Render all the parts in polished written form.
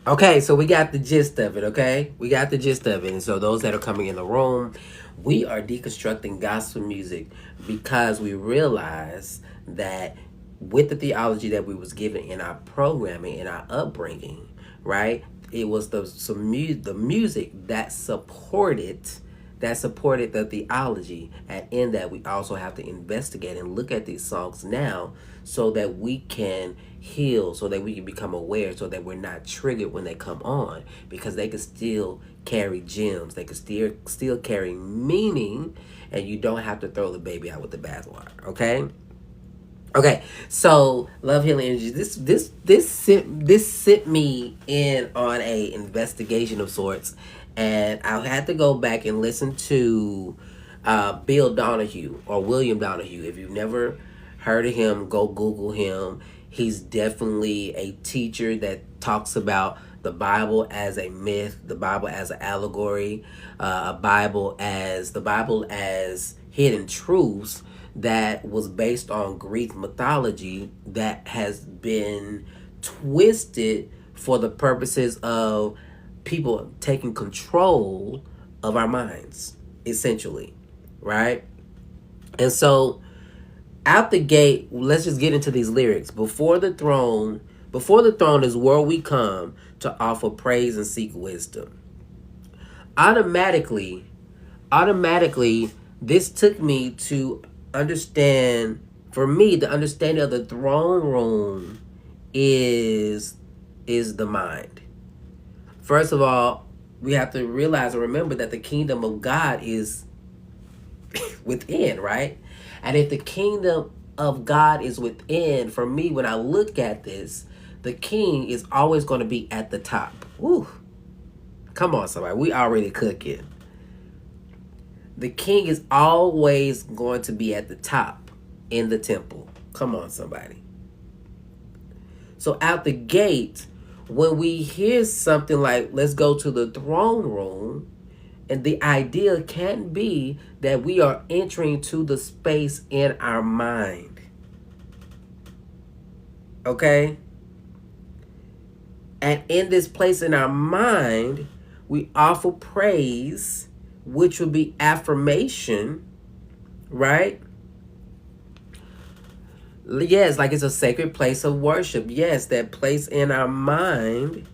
Okay, so we got the gist of it, okay? We got the gist of it. And so those that are coming in the room, we are deconstructing gospel music because we realize that with the theology that we was given in our programming, in our upbringing, right? It was the music that supported the theology, and in that we also have to investigate and look at these songs now so that we can heal, so that we can become aware, so that we're not triggered when they come on, because they can still carry gems, they can still carry meaning, and you don't have to throw the baby out with the bathwater. Okay, so love healing energy. This sent me in on a investigation of sorts, and I had to go back and listen to Bill Donahue or William Donahue. If you've never heard of him, go Google him. He's definitely a teacher that talks about the Bible as a myth, the Bible as an allegory, the Bible as hidden truths that was based on Greek mythology that has been twisted for the purposes of people taking control of our minds, essentially, right? And so, out the gate, let's just get into these lyrics. Before the throne is where we come to offer praise and seek wisdom. Automatically, this took me to understand, for me, the understanding of the throne room is the mind. First of all, we have to realize and remember that the kingdom of God is within, right? And if the kingdom of God is within, for me, when I look at this, the king is always going to be at the top. Woo. Come on, somebody. We already cooking. The king is always going to be at the top in the temple. Come on, somebody. So out the gate, when we hear something like, let's go to the throne room, and the idea can be that we are entering to the space in our mind. Okay? And in this place in our mind, we offer praise, which would be affirmation, right? Yes, like it's a sacred place of worship. Yes, that place in our mind,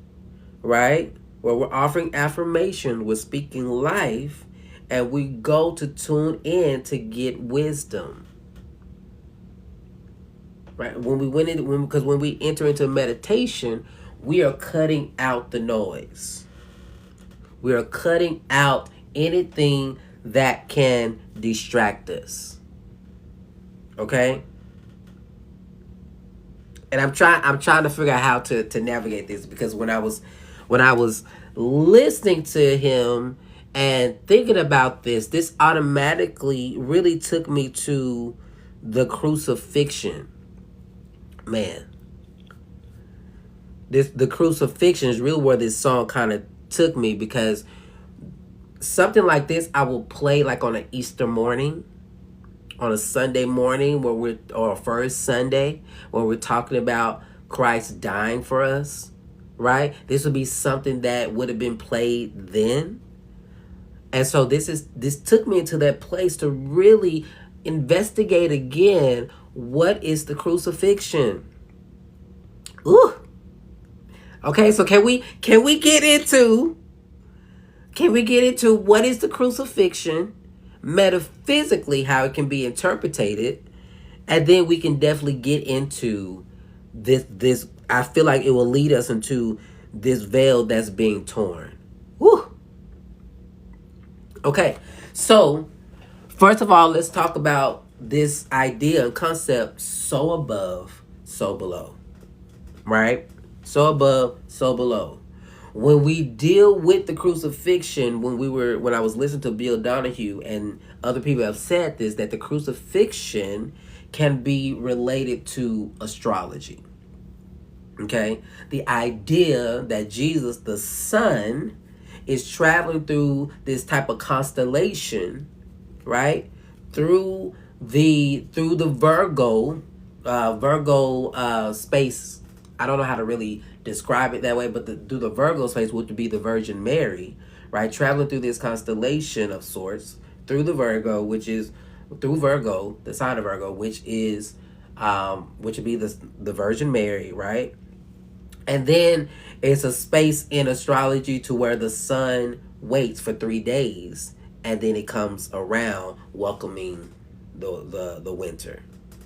right? Where we're offering affirmation, we're speaking life, and we go to tune in to get wisdom. Right? Because when we enter into meditation, we are cutting out the noise. We are cutting out anything that can distract us. Okay? And I'm trying to figure out how to navigate this, because when I was listening to him and thinking about this automatically really took me to the crucifixion. Man. The crucifixion is really where this song kind of took me, because something like this I will play like on an Easter morning, on a Sunday morning, or a first Sunday, where we're talking about Christ dying for us, right? This would be something that would have been played then. And so this took me into that place to really investigate again, what is the crucifixion? Ooh. Okay, so can we get into what is the crucifixion, metaphysically, how it can be interpreted, and then we can definitely get into this. I feel like it will lead us into this veil that's being torn. Woo. Okay, so first of all, let's talk about this idea and concept: so above, so below. Right? So above, so below. When we deal with the crucifixion, when I was listening to Bill Donahue and other people have said this, that the crucifixion can be related to astrology. Okay? The idea that Jesus, the Son, is traveling through this type of constellation, right? Through the Virgo space I don't know how to really describe it that way, but through the Virgo space, which would be the Virgin Mary, right? Traveling through this constellation of sorts, through the Virgo, which is through Virgo, the sign of Virgo, which is which would be the Virgin Mary, right? And then it's a space in astrology to where the sun waits for 3 days and then it comes around welcoming the winter.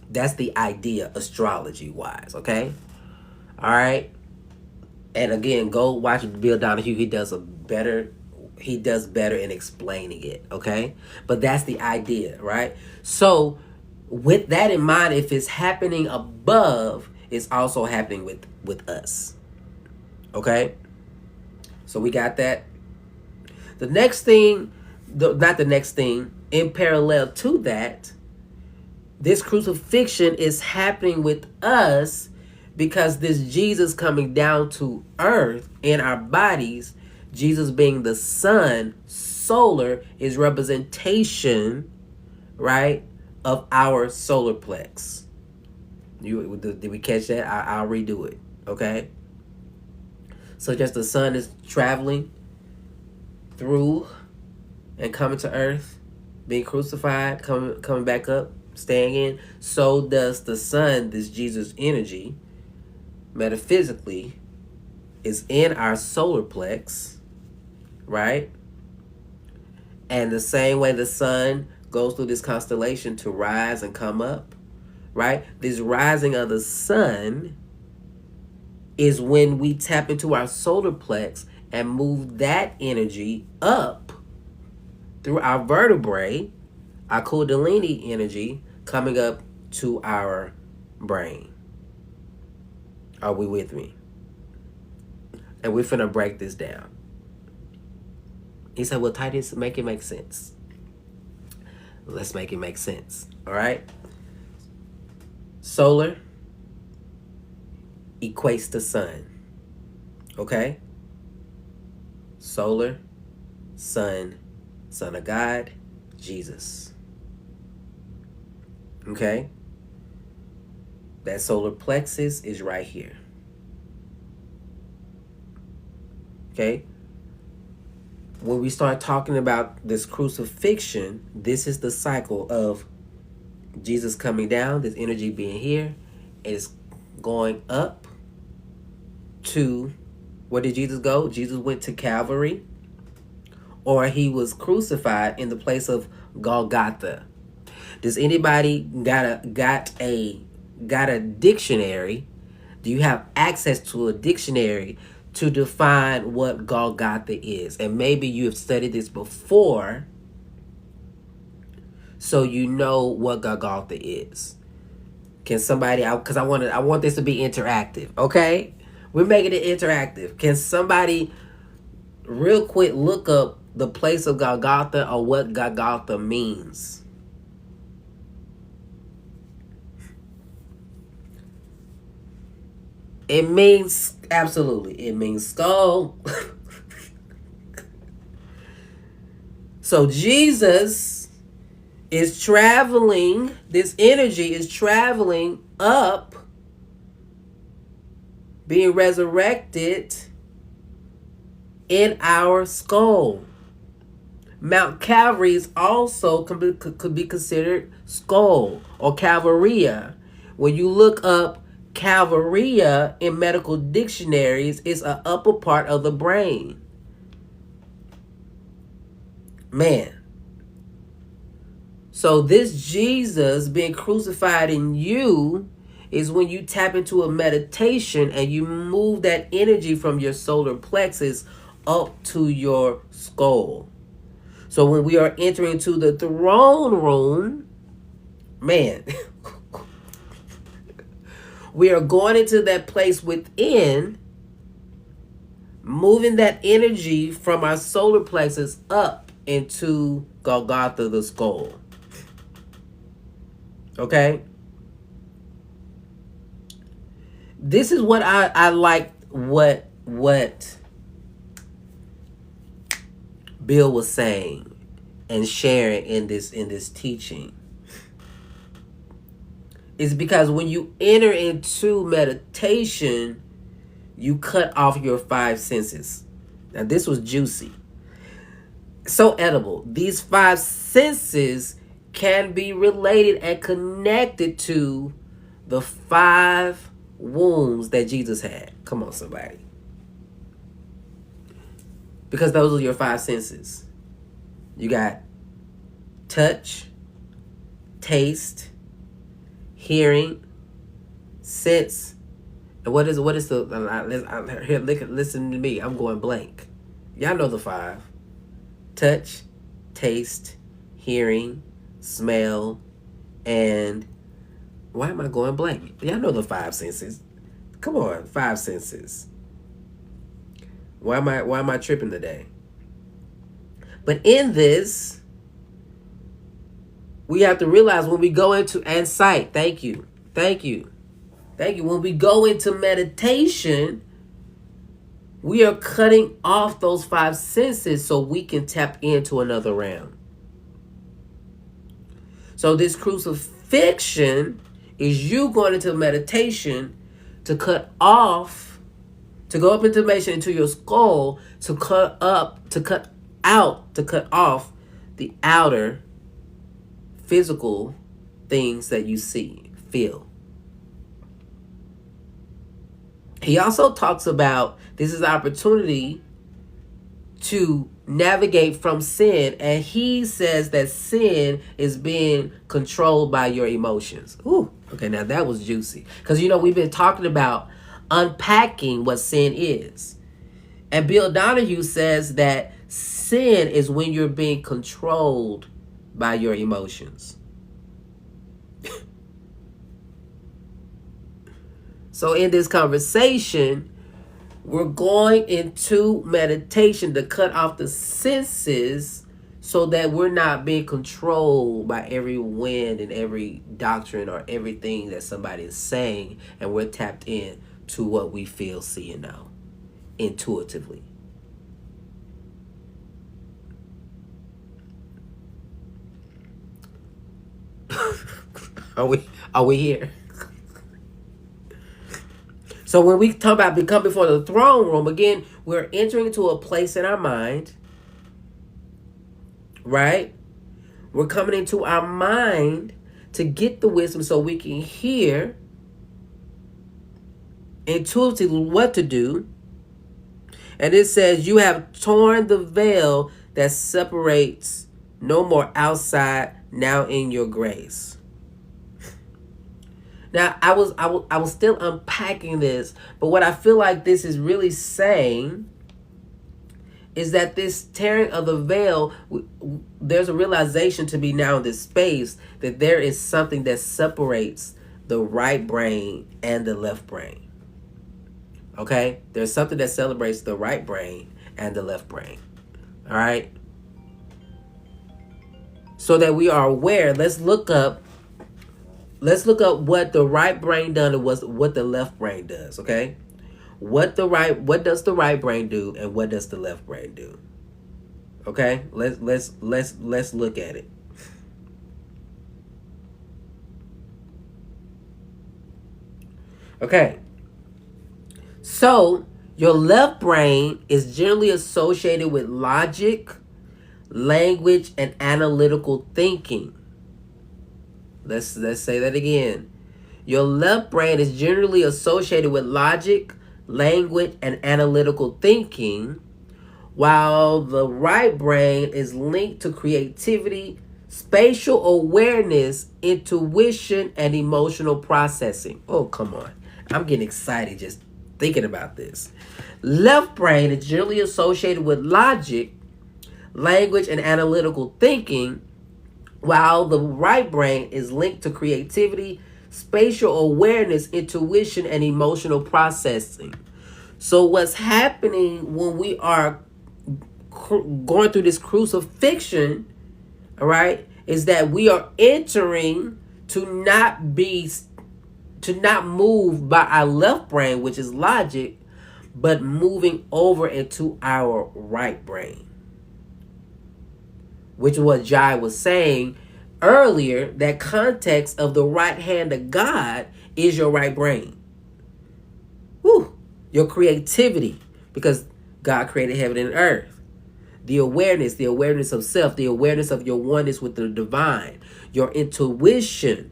That's the idea astrology wise, okay? All right. And again, go watch Bill Donahue. He does better in explaining it, okay? But that's the idea, right? So with that in mind, if it's happening above, it's also happening with us. Okay? So we got that. The next thing, not the next thing, in parallel to that, this crucifixion is happening with us because this Jesus coming down to earth in our bodies, Jesus being the sun, solar, is representation, right, of our solar plex. Did we catch that? I'll redo it. Okay? So just the sun is traveling through and coming to earth, being crucified, coming back up, staying in. So does the sun, this Jesus energy, metaphysically, is in our solar plex, right? And the same way the sun goes through this constellation to rise and come up, right? This rising of the sun is when we tap into our solar plex and move that energy up through our vertebrae, our Kundalini energy, coming up to our brain. Are we with me? And we're finna break this down. He said, well, Titus, make it make sense. Let's make it make sense. All right? Solar equates to sun. Okay? Solar, sun, son of God, Jesus. Okay? That solar plexus is right here. Okay? When we start talking about this crucifixion, this is the cycle of Jesus coming down, this energy being here, is going up to, where did Jesus go? Jesus went to Calvary, or he was crucified in the place of Golgotha. Does anybody got a dictionary? Do you have access to a dictionary to define what Golgotha is? And maybe you have studied this before, so you know what Golgotha is. Can somebody, because I want this to be interactive, okay? We're making it interactive. Can somebody real quick look up the place of Golgotha or what Golgotha means? It means, absolutely, it means skull. So Jesus is traveling, this energy is traveling up, being resurrected in our skull. Mount Calvary is also could be considered skull or Calvaria. When you look up Calvaria in medical dictionaries, it's an upper part of the brain. Man. So this Jesus being crucified in you is when you tap into a meditation and you move that energy from your solar plexus up to your skull. So when we are entering to the throne room, man, we are going into that place within, moving that energy from our solar plexus up into Golgotha, the skull. Okay? This is what I like what Bill was saying and sharing in this teaching. Is because when you enter into meditation, you cut off your five senses. Now, this was juicy. So edible. These five senses can be related and connected to the five wounds that Jesus had. Come on, somebody. Because those are your five senses. You got touch, taste, hearing, sense, and what is the here? Listen to me. I'm going blank. Y'all know the five: touch, taste, hearing, smell, and why am I going blank? Y'all know the five senses. Come on, five senses. Why am I tripping today? But in this, we have to realize when we go into insight, thank you. When we go into meditation, we are cutting off those five senses so we can tap into another realm. So this crucifixion is you going into meditation to cut off, to go up into meditation into your skull, to cut off the outer physical things that you see, feel. He also talks about this is opportunity to navigate from sin, and he says that sin is being controlled by your emotions. Ooh, okay, now that was juicy. Because, we've been talking about unpacking what sin is. And Bill Donahue says that sin is when you're being controlled by your emotions. So in this conversation, we're going into meditation to cut off the senses so that we're not being controlled by every wind and every doctrine or everything that somebody is saying, and we're tapped in to what we feel, see, and know intuitively. Are we here? So when we talk about become before the throne room, again, we're entering into a place in our mind, right? We're coming into our mind to get the wisdom so we can hear intuitively what to do. And it says, you have torn the veil that separates, no more outside, now in your grace. Now, I was still unpacking this, but what I feel like this is really saying is that this tearing of the veil, there's a realization to be now in this space that there is something that separates the right brain and the left brain. Okay? There's something that celebrates the right brain and the left brain. All right? So that we are aware, let's look up what the right brain does and what the left brain does, okay? What does the right brain do and what does the left brain do? Okay? Let's look at it. Okay. So, your left brain is generally associated with logic, language, and analytical thinking. Let's say that again. Your left brain is generally associated with logic, language, and analytical thinking, while the right brain is linked to creativity, spatial awareness, intuition, and emotional processing. Oh, come on. I'm getting excited just thinking about this. Left brain is generally associated with logic, language, and analytical thinking, while the right brain is linked to creativity, spatial awareness, intuition, and emotional processing. So what's happening when we are going through this crucifixion, all right, is that we are entering to not move by our left brain, which is logic, but moving over into our right brain. Which is what Jai was saying earlier, that context of the right hand of God is your right brain. Whew. Your creativity, because God created heaven and earth. The awareness of self, the awareness of your oneness with the divine. Your intuition,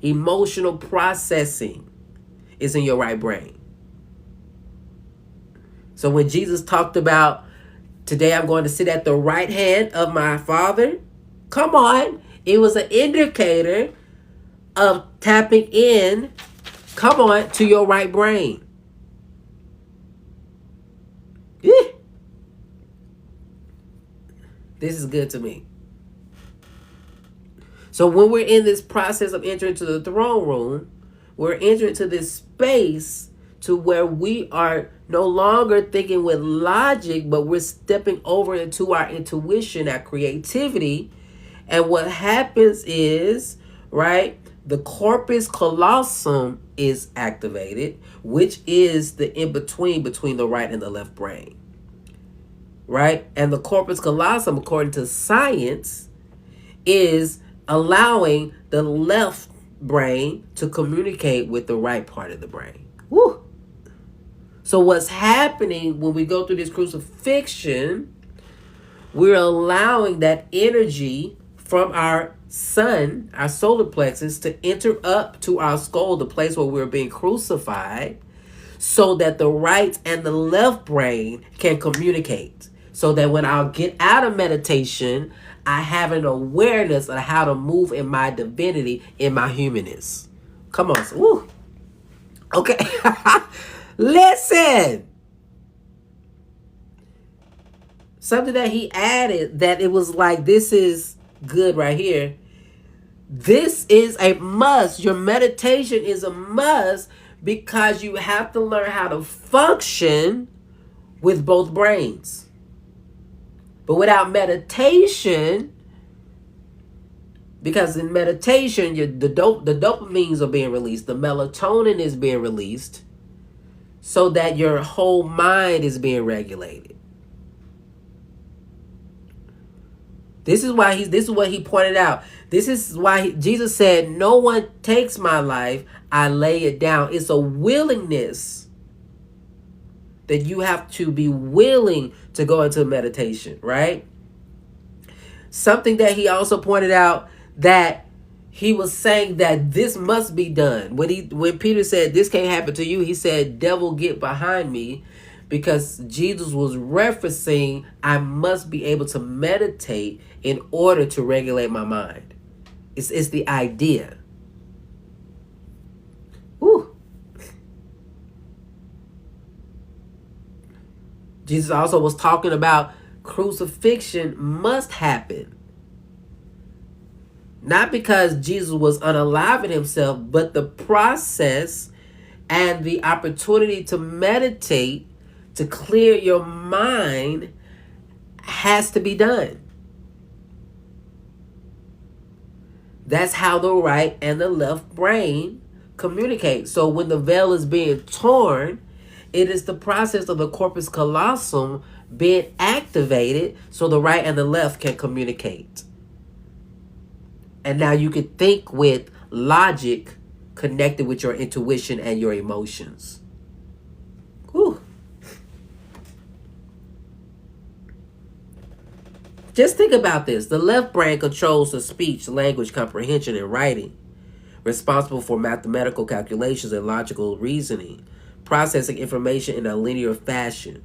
emotional processing is in your right brain. So when Jesus talked about, today I'm going to sit at the right hand of my Father, come on, it was an indicator of tapping in, come on, to your right brain. Yeah. This is good to me. So when we're in this process of entering to the throne room, we're entering to this space to where we are no longer thinking with logic, but we're stepping over into our intuition, our creativity. And what happens is, right, the corpus callosum is activated, which is the in-between the right and the left brain. Right? And the corpus callosum, according to science, is allowing the left brain to communicate with the right part of the brain. Woo! So what's happening when we go through this crucifixion, we're allowing that energy from our sun, our solar plexus, to enter up to our skull, the place where we're being crucified, so that the right and the left brain can communicate. So that when I'll get out of meditation, I have an awareness of how to move in my divinity, in my humanness. Come on. Woo. Okay. Listen. Something that he added that it was like, this is good right here. This is a must. Your meditation is a must because you have to learn how to function with both brains. But without meditation, because in meditation, the dopamines are being released, the melatonin is being released, so that your whole mind is being regulated. This is what he pointed out. This is why Jesus said, "No one takes my life; I lay it down." It's a willingness that you have to be willing to go into meditation, right? Something that he also pointed out, that he was saying that this must be done. When Peter said this can't happen to you, he said, "Devil, get behind me," because Jesus was referencing, I must be able to meditate in order to regulate my mind. It's the idea. Woo. Jesus also was talking about crucifixion must happen. Not because Jesus was unaliving himself, but the process and the opportunity to meditate, to clear your mind, has to be done. That's how the right and the left brain communicate. So when the veil is being torn, it is the process of the corpus callosum being activated so the right and the left can communicate. And now you can think with logic connected with your intuition and your emotions. Whew. Just think about this. The left brain controls the speech, language, comprehension, and writing, responsible for mathematical calculations and logical reasoning, processing information in a linear fashion,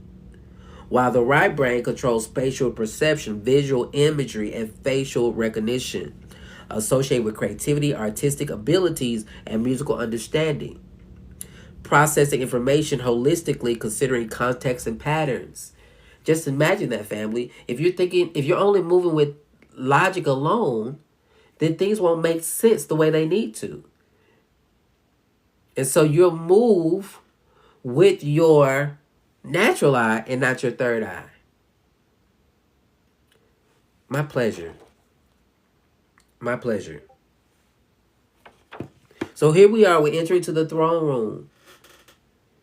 while the right brain controls spatial perception, visual imagery, and facial recognition, associated with creativity, artistic abilities, and musical understanding, processing information holistically, considering context and patterns. Just imagine that, family. If you're only moving with logic alone, then things won't make sense the way they need to. And so you'll move with your natural eye and not your third eye. My pleasure. My pleasure. So here we are. We're entering to the throne room,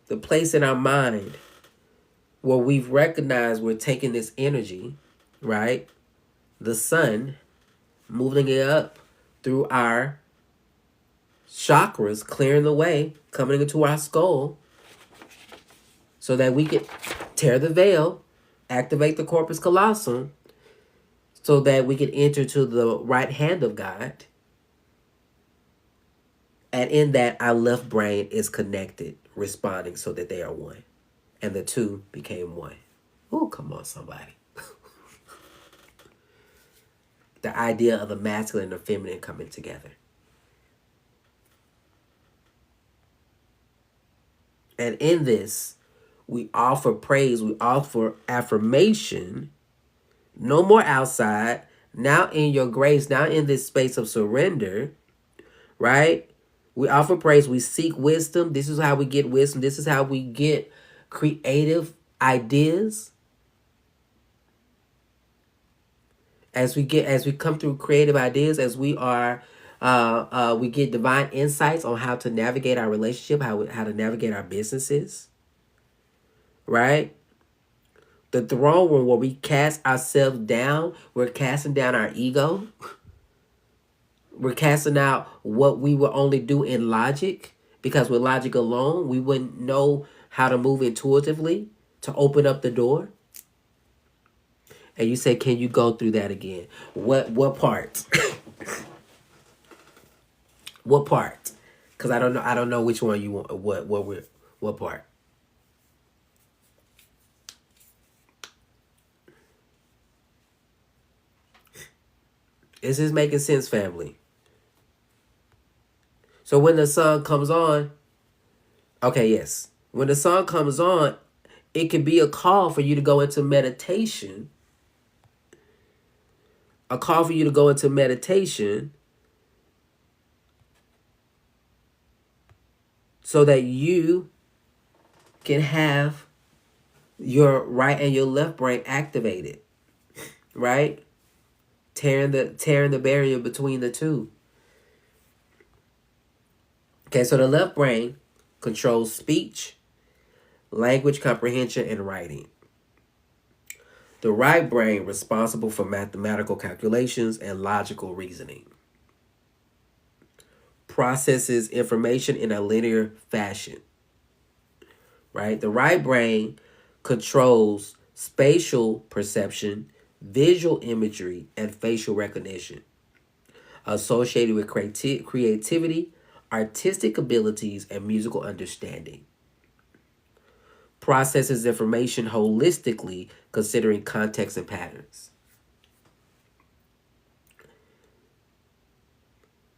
the place in our mind where we've recognized we're taking this energy, right? The sun, moving it up through our chakras, clearing the way, coming into our skull. so that we can tear the veil, activate the corpus callosum, so that we can enter to the right hand of God. And in that, our left brain is connected, responding so that they are one. And the two became one. Oh, come on, somebody. The idea of the masculine and the feminine coming together. And in this, we offer praise, we offer affirmation. No more outside. Now in your grace, now in this space of surrender, right? We offer praise, we seek wisdom. This is how we get wisdom. This is how we get creative ideas. As we come through creative ideas, as we get divine insights on how to navigate our relationship, how to navigate our businesses, right? The throne room where we cast ourselves down, we're casting down our ego. We're casting out what we will only do in logic, because with logic alone, we wouldn't know how to move intuitively to open up the door. And you say, can you go through that again? What part? What part? Because I don't know which one you want. What part? Is this making sense, family? So when the song comes on, okay, yes. When the song comes on, it could be a call for you to go into meditation. A call for you to go into meditation so that you can have your right and your left brain activated, right? Tearing the barrier between the two. Okay, so the left brain controls speech, language comprehension, and writing. The right brain responsible for mathematical calculations and logical reasoning. Processes information in a linear fashion. Right? The right brain controls spatial perception, visual imagery, and facial recognition, associated with creativity, artistic abilities, and musical understanding. Processes information holistically, considering context and patterns.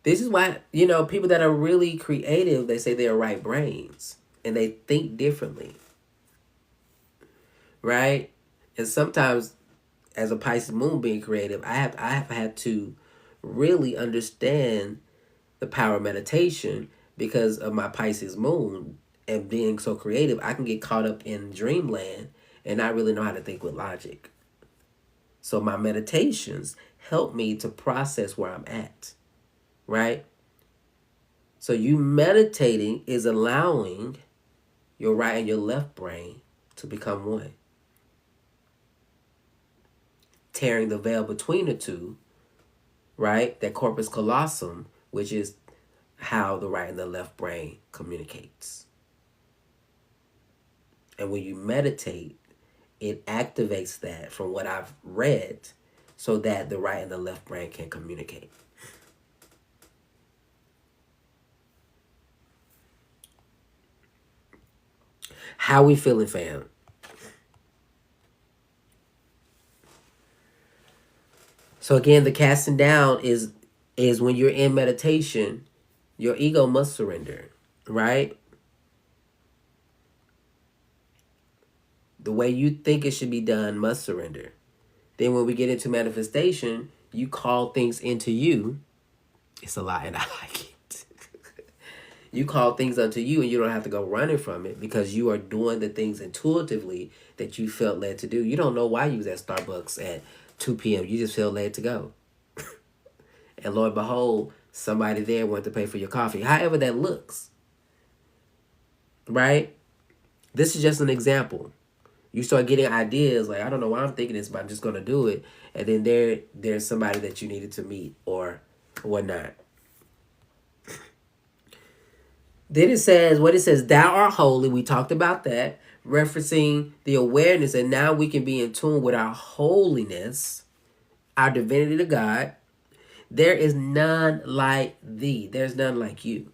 This is why, people that are really creative, they say they are right brains and they think differently. Right? And sometimes, as a Pisces moon being creative, I have had to really understand the power of meditation because of my Pisces moon and being so creative. I can get caught up in dreamland and not really know how to think with logic. So my meditations help me to process where I'm at, right? So you meditating is allowing your right and your left brain to become one. Tearing the veil between the two, right? That corpus callosum, which is how the right and the left brain communicates. And when you meditate, it activates that from what I've read so that the right and the left brain can communicate. How we feeling, fam? So again, the casting down is when you're in meditation, your ego must surrender, right? The way you think it should be done must surrender. Then when we get into manifestation, you call things into you. It's a lie and I like it. You call things unto you and you don't have to go running from it because you are doing the things intuitively that you felt led to do. You don't know why you was at Starbucks at 2 p.m. You just felt led to go. And Lord behold, somebody there wanted to pay for your coffee. However that looks. Right? This is just an example. You start getting ideas like, I don't know why I'm thinking this, but I'm just going to do it. And then there's somebody that you needed to meet or whatnot. Then it says, thou art holy. We talked about that. referencing the awareness, and now we can be in tune with our holiness, our divinity to God. There is none like thee. There's none like you.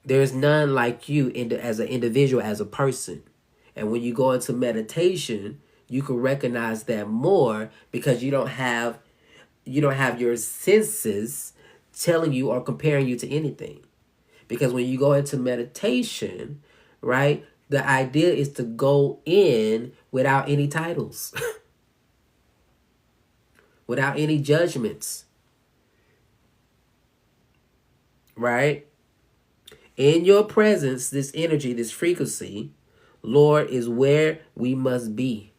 There's none like you as an individual, as a person. And when you go into meditation, you can recognize that more because you don't have your senses telling you or comparing you to anything. Because when you go into meditation, right, the idea is to go in without any titles, without any judgments, right? In your presence, this energy, this frequency, Lord, is where we must be.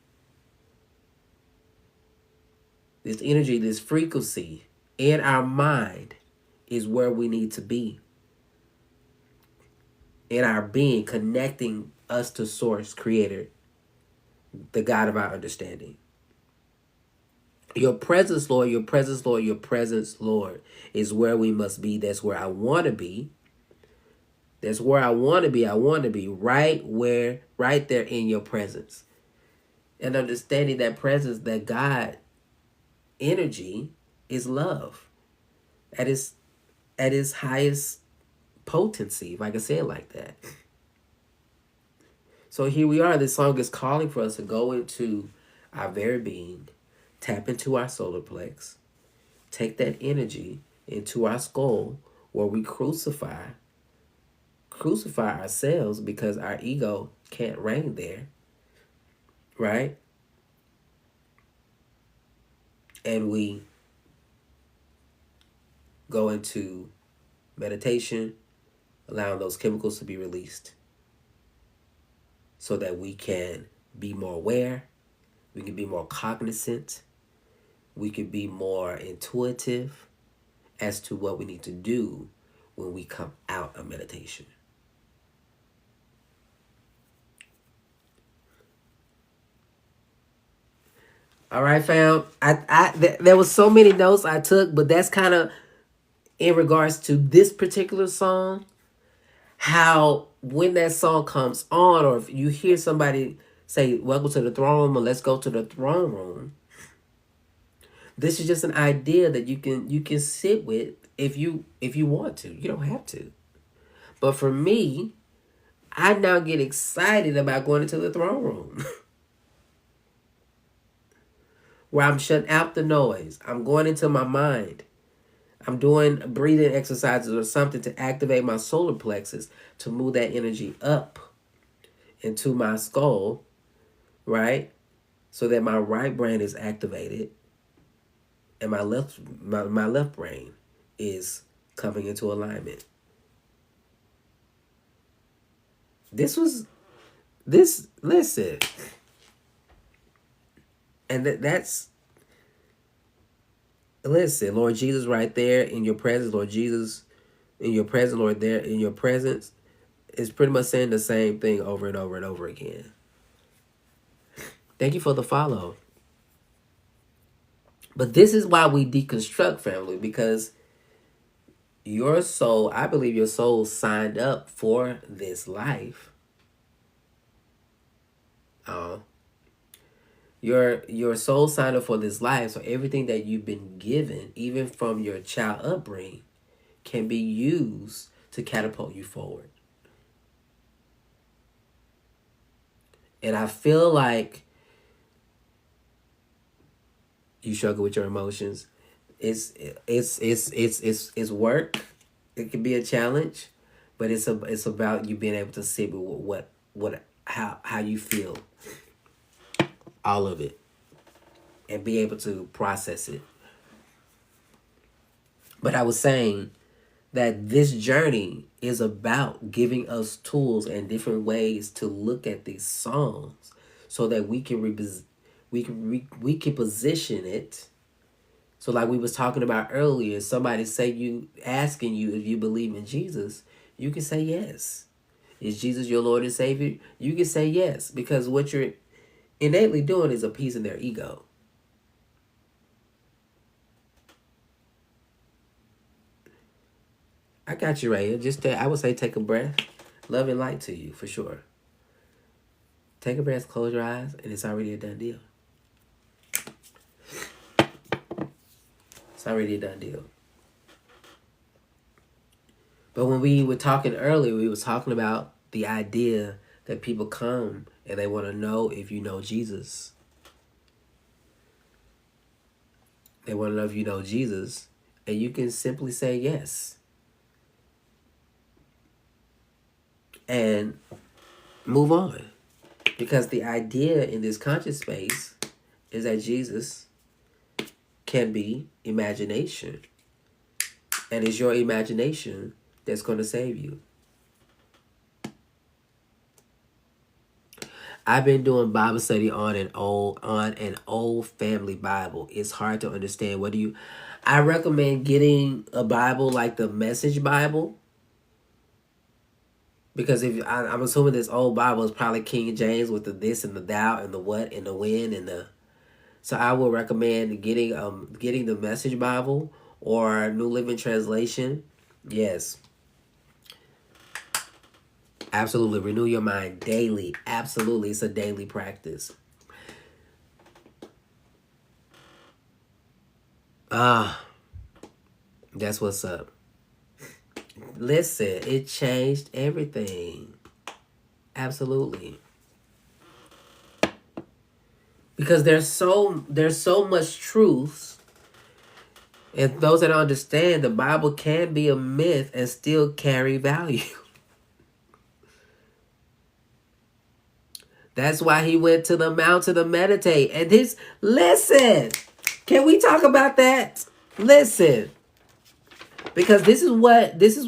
This energy, this frequency in our mind is where we need to be. In our being, connecting us to Source, Creator, the God of our understanding. Your presence, Lord, your presence, Lord, your presence, Lord, is where we must be. That's where I want to be. That's where I want to be. I want to be right there in your presence. And understanding that presence, that God energy is love at its highest potency, if I can say it like that. So here we are. This song is calling for us to go into our very being, tap into our solar plex, take that energy into our skull where we crucify ourselves because our ego can't reign there, right? And we go into meditation, allowing those chemicals to be released so that we can be more aware, we can be more cognizant, we can be more intuitive as to what we need to do when we come out of meditation. All right, fam. There was so many notes I took, but that's kind of in regards to this particular song. How when that song comes on, or if you hear somebody say, "Welcome to the throne room," or "Let's go to the throne room," this is just an idea that you can sit with if you want to. You don't have to. But for me, I now get excited about going into the throne room. Where I'm shutting out the noise. I'm going into my mind. I'm doing breathing exercises or something to activate my solar plexus to move that energy up into my skull, right? So that my right brain is activated and my left brain is coming into alignment. Listen. And that's, listen, Lord Jesus, right there in your presence, Lord Jesus, in your presence, Lord, there in your presence, is pretty much saying the same thing over and over and over again. Thank you for the follow. But this is why we deconstruct, family, because your soul, I believe your soul signed up for this life. Your soul signed up for this life, so everything that you've been given, even from your child upbringing, can be used to catapult you forward. And I feel like you struggle with your emotions. It's work. It can be a challenge, but it's about you being able to sit with how you feel, all of it, and be able to process it. But I was saying that this journey is about giving us tools and different ways to look at these songs so that we can we can position it. So like we was talking about earlier, somebody asking you if you believe in Jesus, you can say yes. Is Jesus your Lord and Savior? You can say yes, because what you're innately doing is appeasing their ego. I got you right here. I would say take a breath. Love and light to you, for sure. Take a breath, close your eyes, and it's already a done deal. It's already a done deal. But when we were talking earlier, we was talking about the idea that people come and they want to know if you know Jesus. They want to know if you know Jesus, and you can simply say yes. And move on. Because the idea in this conscious space is that Jesus can be imagination. And it's your imagination that's going to save you. I've been doing Bible study on an old family Bible. It's hard to understand. I recommend getting a Bible like the Message Bible. Because I'm assuming this old Bible is probably King James with the this and the thou and the what and the when and the. So I will recommend getting the Message Bible or New Living Translation. Yes. Absolutely. Renew your mind daily. Absolutely. It's a daily practice. That's what's up. Listen, it changed everything. Absolutely. Because there's so much truth. And those that understand, the Bible can be a myth and still carry value. That's why he went to the mountain to meditate. And listen, can we talk about that? Listen. Because this is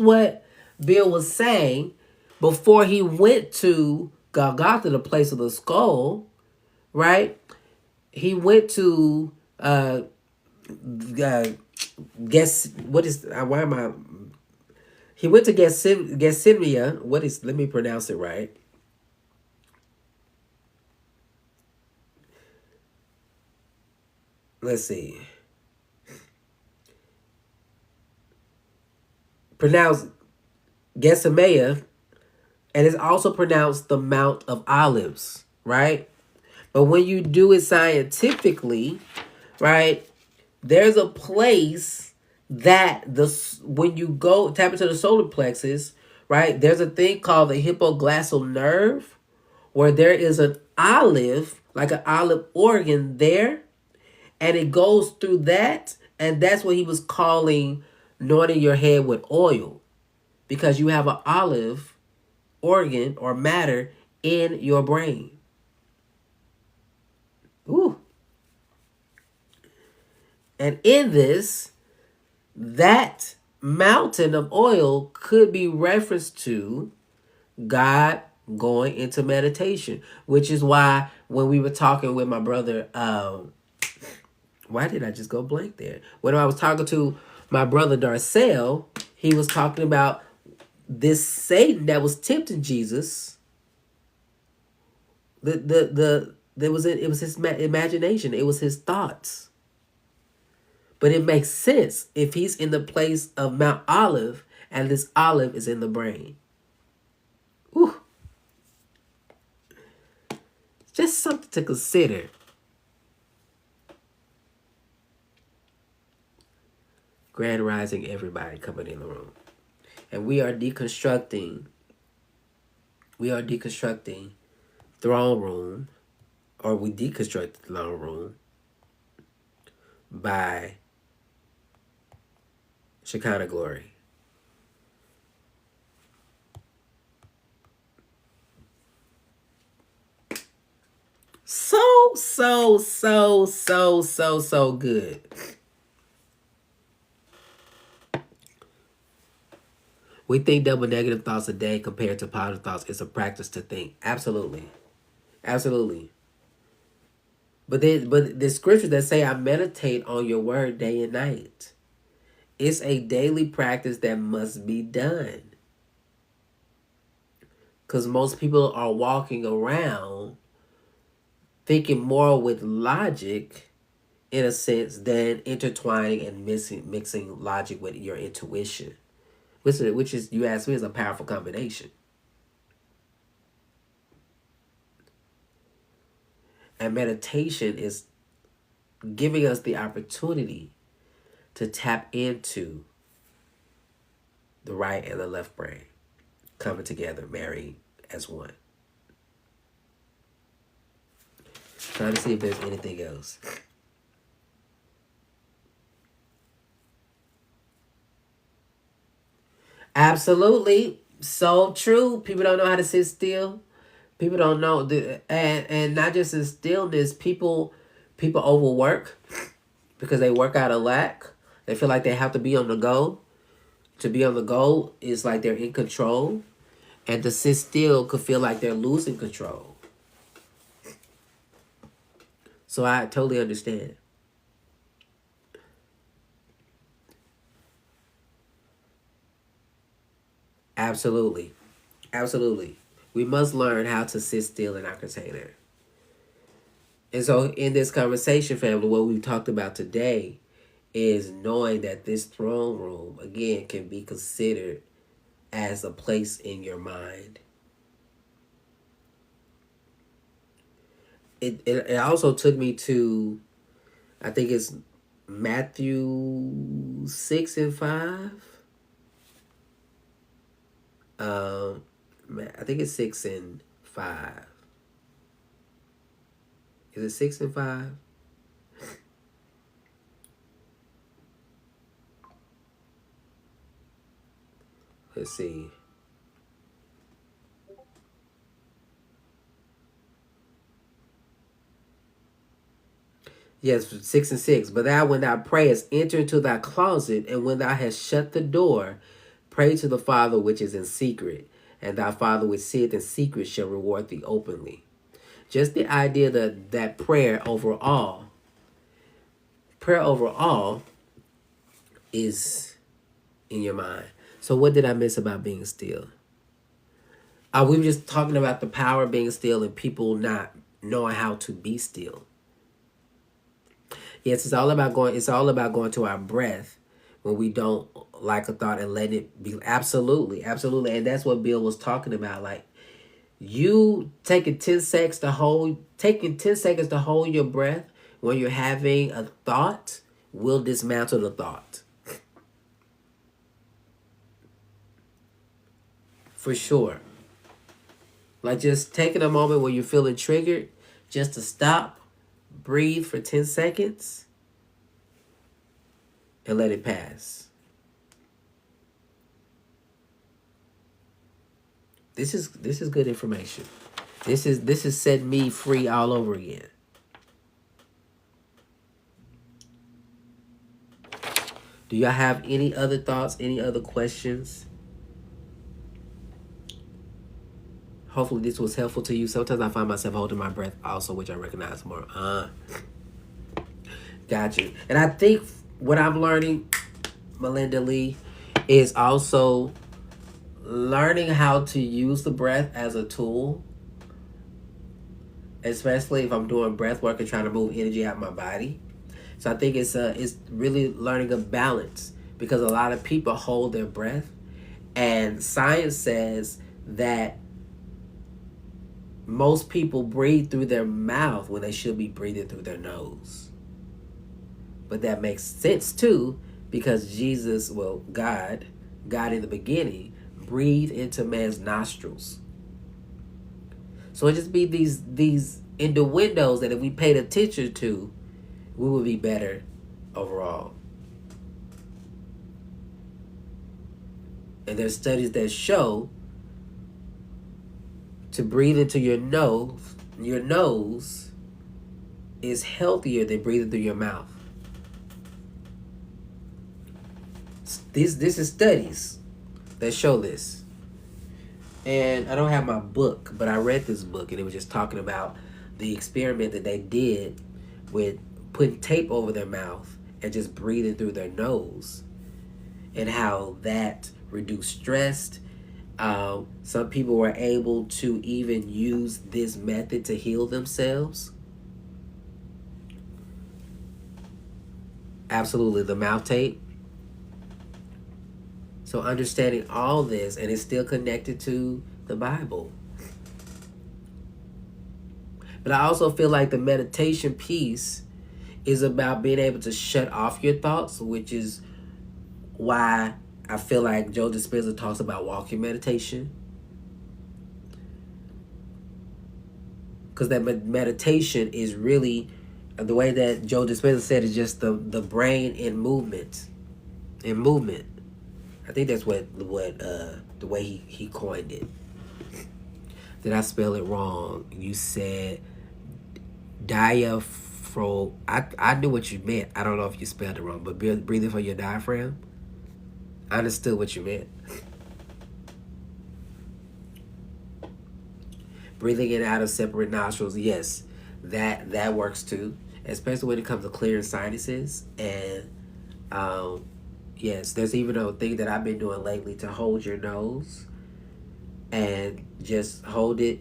what Bill was saying before he went to Golgotha, the place of the skull, right? He went to he went to Gethsemane. Let me pronounce it right. Let's see. Pronounced Gethsemane, and it's also pronounced the Mount of Olives, right? But when you do it scientifically, right, there's a place that when you go tap into the solar plexus, right, there's a thing called the hypoglossal nerve, where there is an olive, like an olive organ there, and it goes through that, and that's what he was calling anointing your head with oil, because you have an olive organ or matter in your brain. Ooh. And in this, that mountain of oil could be referenced to God going into meditation, which is why when we were talking with my brother, why did I just go blank there? When I was talking to my brother Darcel, he was talking about this Satan that was tempting Jesus. It was his imagination. It was his thoughts. But it makes sense if he's in the place of Mount Olive and this olive is in the brain. Ooh. Just something to consider. Grand rising, everybody coming in the room. And we are deconstructing Throne Room, or we deconstructed Throne Room by Shekinah Glory. So good. We think double negative thoughts a day compared to positive thoughts. It's a practice to think. Absolutely. Absolutely. But the scriptures that say I meditate on your word day and night. It's a daily practice that must be done. Because most people are walking around thinking more with logic, in a sense, than intertwining and mixing logic with your intuition. Which is, you ask me, is a powerful combination. And meditation is giving us the opportunity to tap into the right and the left brain coming together, married as one. Trying to see if there's anything else. Absolutely. So true. People don't know how to sit still. People don't know and not just in stillness, people overwork because they work out of lack. They feel like they have to be on the go. To be on the go is like they're in control. And to sit still could feel like they're losing control. So I totally understand. Absolutely. Absolutely. We must learn how to sit still in our container. And so in this conversation, family, what we've talked about today is knowing that this throne room, again, can be considered as a place in your mind. It also took me to, I think it's Matthew 6 and 5. I think it's 6 and 5. Is it 6 and 5? Let's see. Yes, 6 and 6. But thou, when thou prayest, enter into thy closet, and when thou hast shut the door, pray to the Father which is in secret, and thy Father which sitteth in secret shall reward thee openly. Just the idea that prayer overall is in your mind. So what did I miss about being still? We were just talking about the power of being still and people not knowing how to be still. Yes, it's all about going to our breath when we don't like a thought and let it be. Absolutely. And that's what Bill was talking about. Like, you taking 10 seconds to hold your breath when you're having a thought will dismantle the thought. For sure. Like, just taking a moment when you're feeling triggered, just to stop, breathe for 10 seconds, and let it pass. This is good information. This is setting me free all over again. Do y'all have any other thoughts, any other questions? Hopefully this was helpful to you. Sometimes I find myself holding my breath also, which I recognize more. Got you. And I think what I'm learning, Melinda Lee, is also learning how to use the breath as a tool, especially if I'm doing breath work and trying to move energy out of my body. So I think it's really learning a balance, because a lot of people hold their breath, and science says that most people breathe through their mouth when they should be breathing through their nose. But that makes sense too, because God in the beginning, breathed into man's nostrils. So it just be these innuendos that if we paid attention to, we would be better overall. And there's studies that show to breathe into your nose is healthier than breathing through your mouth. This is studies that show this. And I don't have my book, but I read this book, and it was just talking about the experiment that they did with putting tape over their mouth and just breathing through their nose, and how that reduced stress. Some people were able to even use this method to heal themselves. Absolutely, the mouth tape. So understanding all this, and it's still connected to the Bible. But I also feel like the meditation piece is about being able to shut off your thoughts, which is why I feel like Joe Dispenza talks about walking meditation. Because that meditation is really, the way that Joe Dispenza said, is just the brain in movement. In movement. I think that's what the way he coined it. Did I spell it wrong? You said diaphragm. I knew what you meant. I don't know if you spelled it wrong, but breathing for your diaphragm. I understood what you meant. Breathing in and out of separate nostrils. Yes, that works too, especially when it comes to clearing sinuses. And yes, there's even a thing that I've been doing lately to hold your nose and just hold it.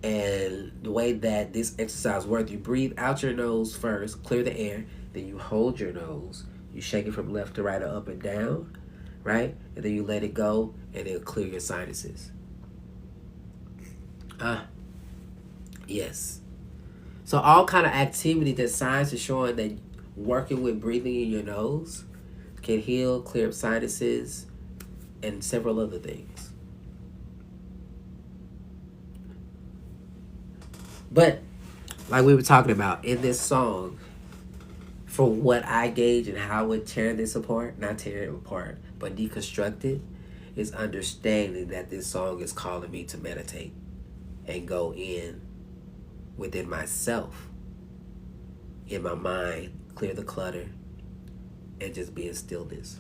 And the way that this exercise works, you breathe out your nose first, clear the air, then you hold your nose. You shake it from left to right or up and down, right? And then you let it go, and it'll clear your sinuses. Yes. So all kind of activity that science is showing that working with breathing in your nose can heal, clear up sinuses, and several other things. But like we were talking about in this song, from what I gauge and how I would tear this apart, not tear it apart, but deconstruct it, is understanding that this song is calling me to meditate and go in within myself, in my mind, clear the clutter, and just be in stillness.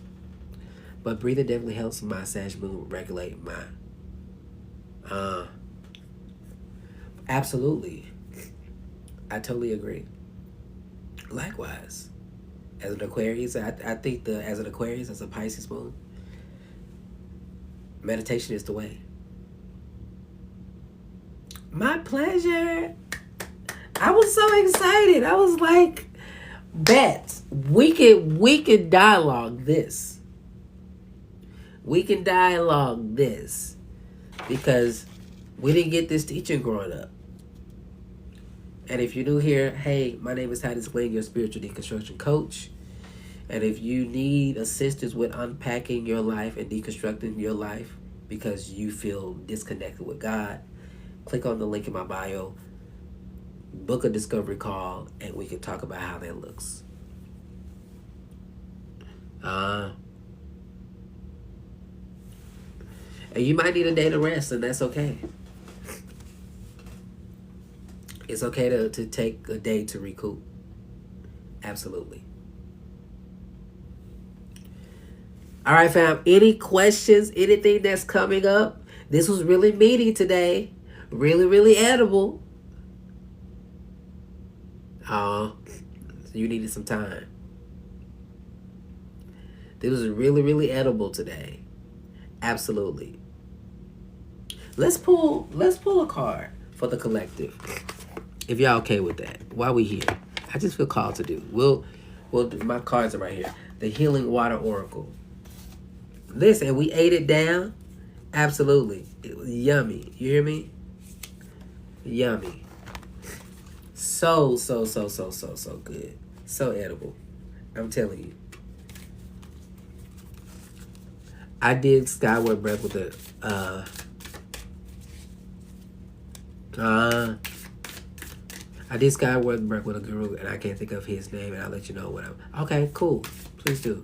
But breathing definitely helps my sage mood regulate my absolutely. I totally agree. Likewise, as an Aquarius, I think as an Aquarius, as a Pisces moon, meditation is the way. My pleasure. I was so excited. I was like, bet we can dialogue this. We can dialogue this because we didn't get this teaching growing up. And if you're new here, hey, my name is Titus Glenn, your spiritual deconstruction coach. And if you need assistance with unpacking your life and deconstructing your life because you feel disconnected with God, click on the link in my bio, book a discovery call, and we can talk about how that looks. And you might need a day to rest, and that's okay. It's okay to take a day to recoup. Absolutely. All right, fam. Any questions? Anything that's coming up? This was really meaty today. Really, really edible. You needed some time. This was really, really edible today. Absolutely. Let's pull a card for the collective. If y'all okay with that, while we here, I just feel called to do. We'll do, my cards are right here. The Healing Water Oracle. Listen, we ate it down. Absolutely, it was yummy. You hear me? Yummy. So good. So edible. I'm telling you. I did Skyward Breath with I did Skyward Breath with a guru, and I can't think of his name, and I'll let you know when I'm... Okay, cool. Please do.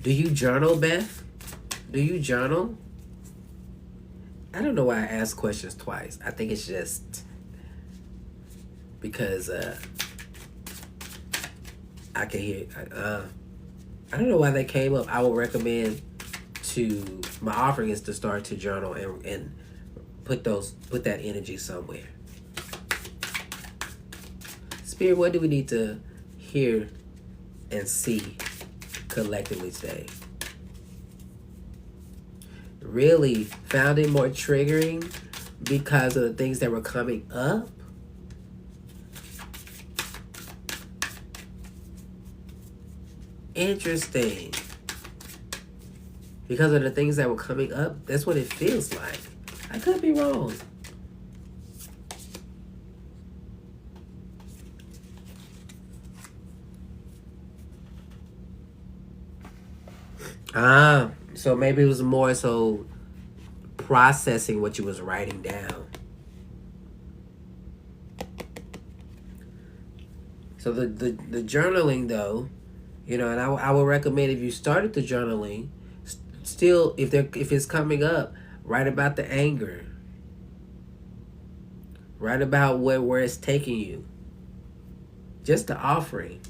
Do you journal, Beth? Do you journal? I don't know why I ask questions twice. I think it's just because I can hear... I don't know why they came up. I would recommend my offering is to start to journal and put that energy somewhere. Spirit, what do we need to hear and see collectively today? Really found it more triggering because of the things that were coming up. Interesting. Because of the things that were coming up, that's what it feels like. I could be wrong. So maybe it was more so processing what you was writing down. So the journaling though, you know, and I would recommend if you started the journaling, still if it's coming up, write about the anger. Write about where it's taking you. Just the offering.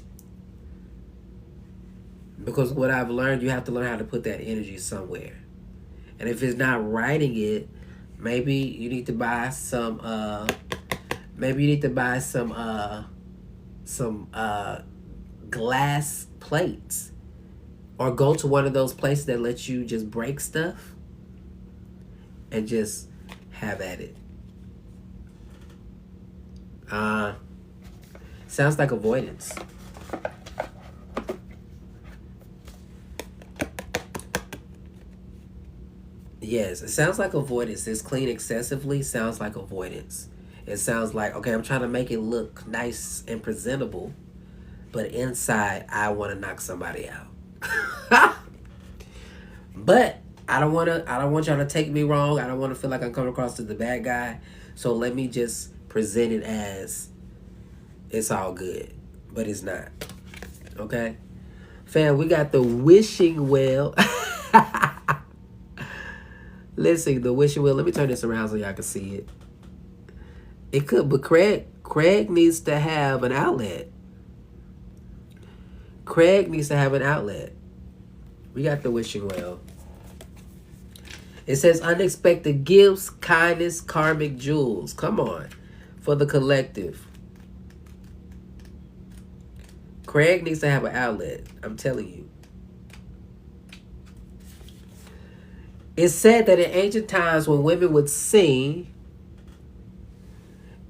Because what I've learned, you have to learn how to put that energy somewhere. And if it's not writing it, maybe you need to buy some glass plates, or go to one of those places that lets you just break stuff and just have at it. Sounds like avoidance. Yes, it sounds like avoidance. This clean excessively sounds like avoidance. It sounds like, okay, I'm trying to make it look nice and presentable, but inside I want to knock somebody out. But I don't want y'all to take me wrong. I don't want to feel like I'm coming across as the bad guy. So let me just present it as it's all good, but it's not. Okay? Fam, we got the wishing well. Listen, the wishing well. Let me turn this around so y'all can see it. It could, but Craig needs to have an outlet. Craig needs to have an outlet. We got the wishing well. It says unexpected gifts, kindness, karmic jewels. Come on. For the collective. Craig needs to have an outlet. I'm telling you. It's said that in ancient times when women would sing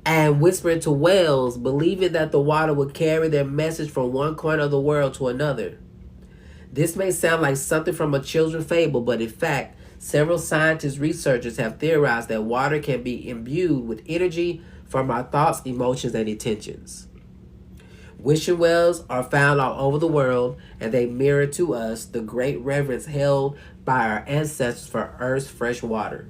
and whisper into wells, believing that the water would carry their message from one corner of the world to another. This may sound like something from a children's fable, but in fact, several scientists, researchers have theorized that water can be imbued with energy from our thoughts, emotions, and intentions. Wishing wells are found all over the world, and they mirror to us the great reverence held by our ancestors for Earth's fresh water.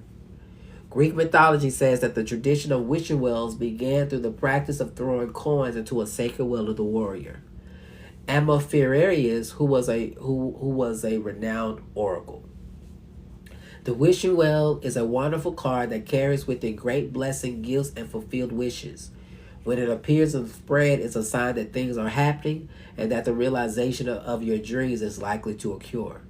Greek mythology says that the tradition of wishing wells began through the practice of throwing coins into a sacred well of the warrior, Amophilarius, who was a renowned oracle. The wishing well is a wonderful card that carries with it great blessing, gifts, and fulfilled wishes. When it appears and spread, it's a sign that things are happening and that the realization of your dreams is likely to occur.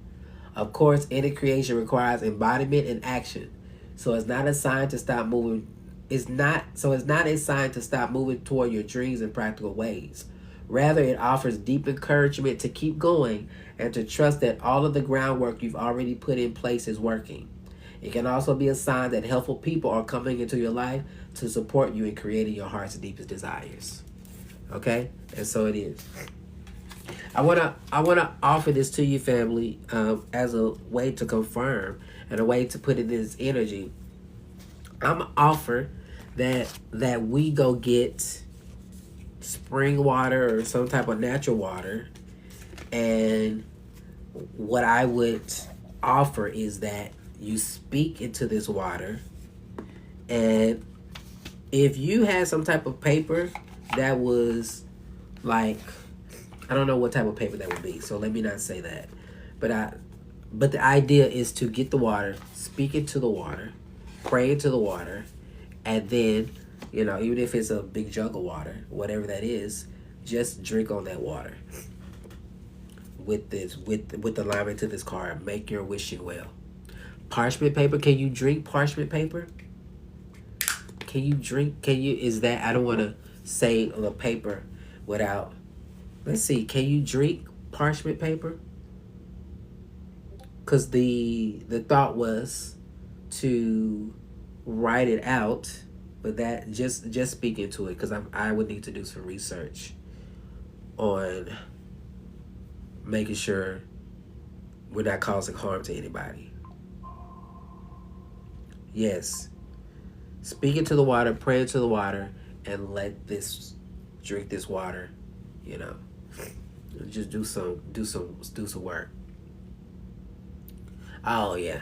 Of course, any creation requires embodiment and action, so it's not a sign to stop moving. It's not a sign to stop moving toward your dreams in practical ways. Rather, it offers deep encouragement to keep going and to trust that all of the groundwork you've already put in place is working. It can also be a sign that helpful people are coming into your life to support you in creating your heart's deepest desires. Okay? And so it is. I wanna offer this to you, family, as a way to confirm and a way to put in this energy. I'm gonna offer that we go get spring water or some type of natural water, and what I would offer is that you speak into this water, and if you had some type of paper that was like, I don't know what type of paper that would be, so let me not say that, but the idea is to get the water, speak into the water, pray into the water, and then, you know, even if it's a big jug of water, whatever that is, just drink on that water with the alignment to this card. Make your wishing well. Parchment paper. Can you drink parchment paper? Is that, I don't want to say on a paper without, let's see, can you drink parchment paper? Because the thought was to write it out, but that just speaking to it, because I would need to do some research on making sure we're not causing harm to anybody. Yes, Speak into the water, pray into the water, and drink this water. You know, just do some work. Oh yeah,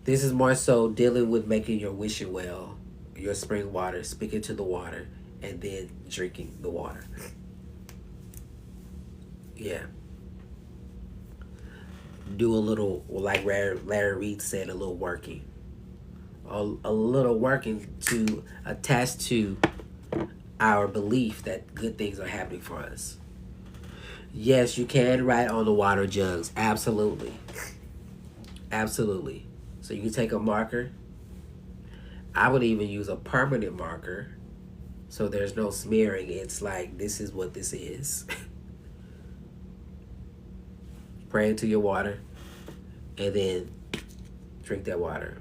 this is more so dealing with making your wishing well, your spring water, speaking to the water, and then drinking the water. Yeah. Do a little, like Larry Reed said, a little working. A little working to attach to our belief that good things are happening for us. Yes, you can write on the water jugs. Absolutely. Absolutely. So you can take a marker. I would even use a permanent marker so there's no smearing. It's like, this is what this is. Pray into your water and then drink that water.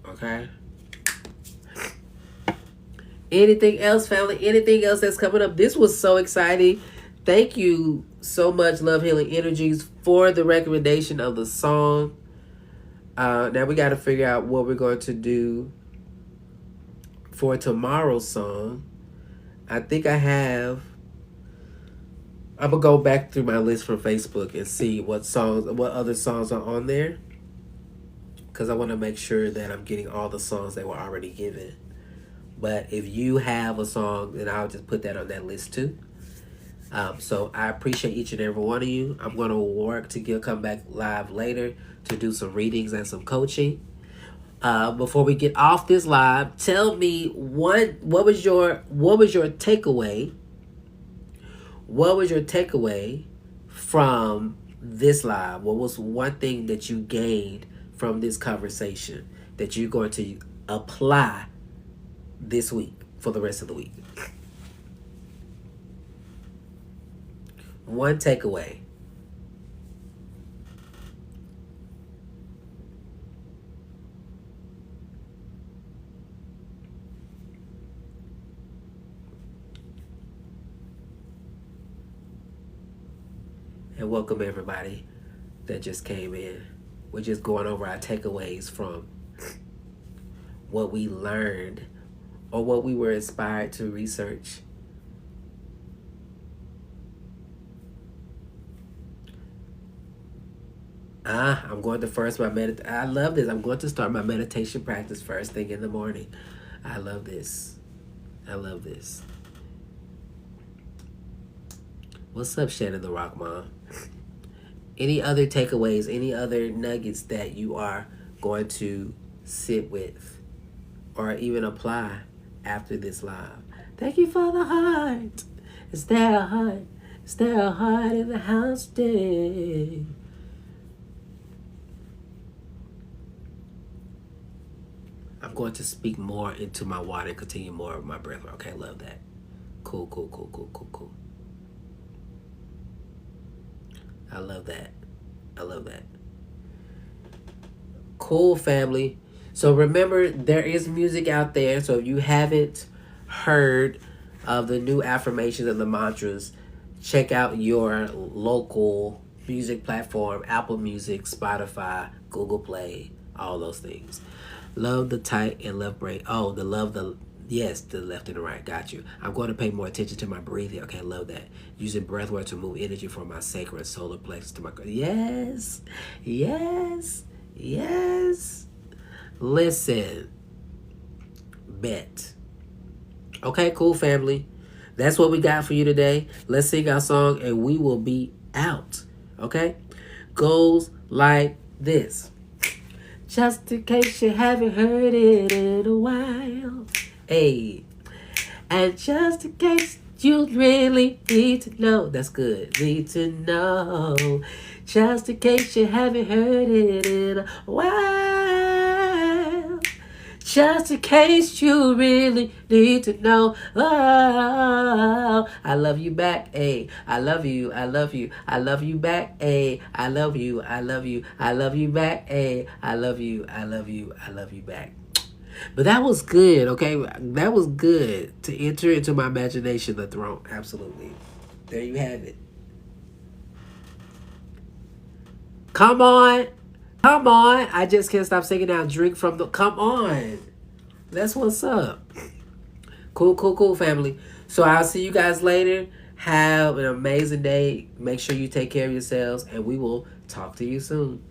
Okay? Anything else, family? Anything else that's coming up? This was so exciting. Thank you so much, Love Healing Energies, for the recommendation of the song. Now we got to figure out what we're going to do for tomorrow's song. I think I'm going to go back through my list from Facebook and see what other songs are on there. Because I want to make sure that I'm getting all the songs that were already given. But if you have a song, then I'll just put that on that list too. So I appreciate each and every one of you. I'm going to work to come back live later to do some readings and some coaching. Before we get off this live, tell me what was your takeaway? What was your takeaway from this live? What was one thing that you gained from this conversation that you're going to apply this week for the rest of the week? One takeaway. And welcome everybody that just came in. We're just going over our takeaways from what we learned or what we were inspired to research. I'm going to first my I love this. I'm going to start my meditation practice first thing in the morning. I love this. I love this. What's up, Shannon the Rock Mom? Any other takeaways, any other nuggets that you are going to sit with or even apply after this live? Thank you for the heart. Is there a heart? Is there a heart in the house today? I'm going to speak more into my water and continue more of my breath. Okay, love that. Cool. I love that. Cool, family. So remember, there is music out there. So if you haven't heard of the new affirmations and the mantras, check out your local music platform, Apple Music, Spotify, Google Play, all those things. Love the tight and left brain. Oh, the left and the right. Got you. I'm going to pay more attention to my breathing. Okay, love that. Using breath work to move energy from my sacral solar plexus to my... Yes. Listen. Bet. Okay, cool, family. That's what we got for you today. Let's sing our song and we will be out. Okay? Goes like this. Just in case you haven't heard it in a while. Hey. And just in case you really need to know. That's good. Need to know. Just in case you haven't heard it in a while. Just in case you really need to know. Oh, I love you back. Hey, I love you. I love you. I love you back. Hey, I love you. I love you. I love you back. Hey, I love you. I love you. I love you back. But that was good, okay? That was good to enter into my imagination, the throne. Absolutely. There you have it. Come on. Come on. I just can't stop singing now. Drink from the. Come on. That's what's up. Cool, cool, cool, family. So I'll see you guys later. Have an amazing day. Make sure you take care of yourselves, and we will talk to you soon.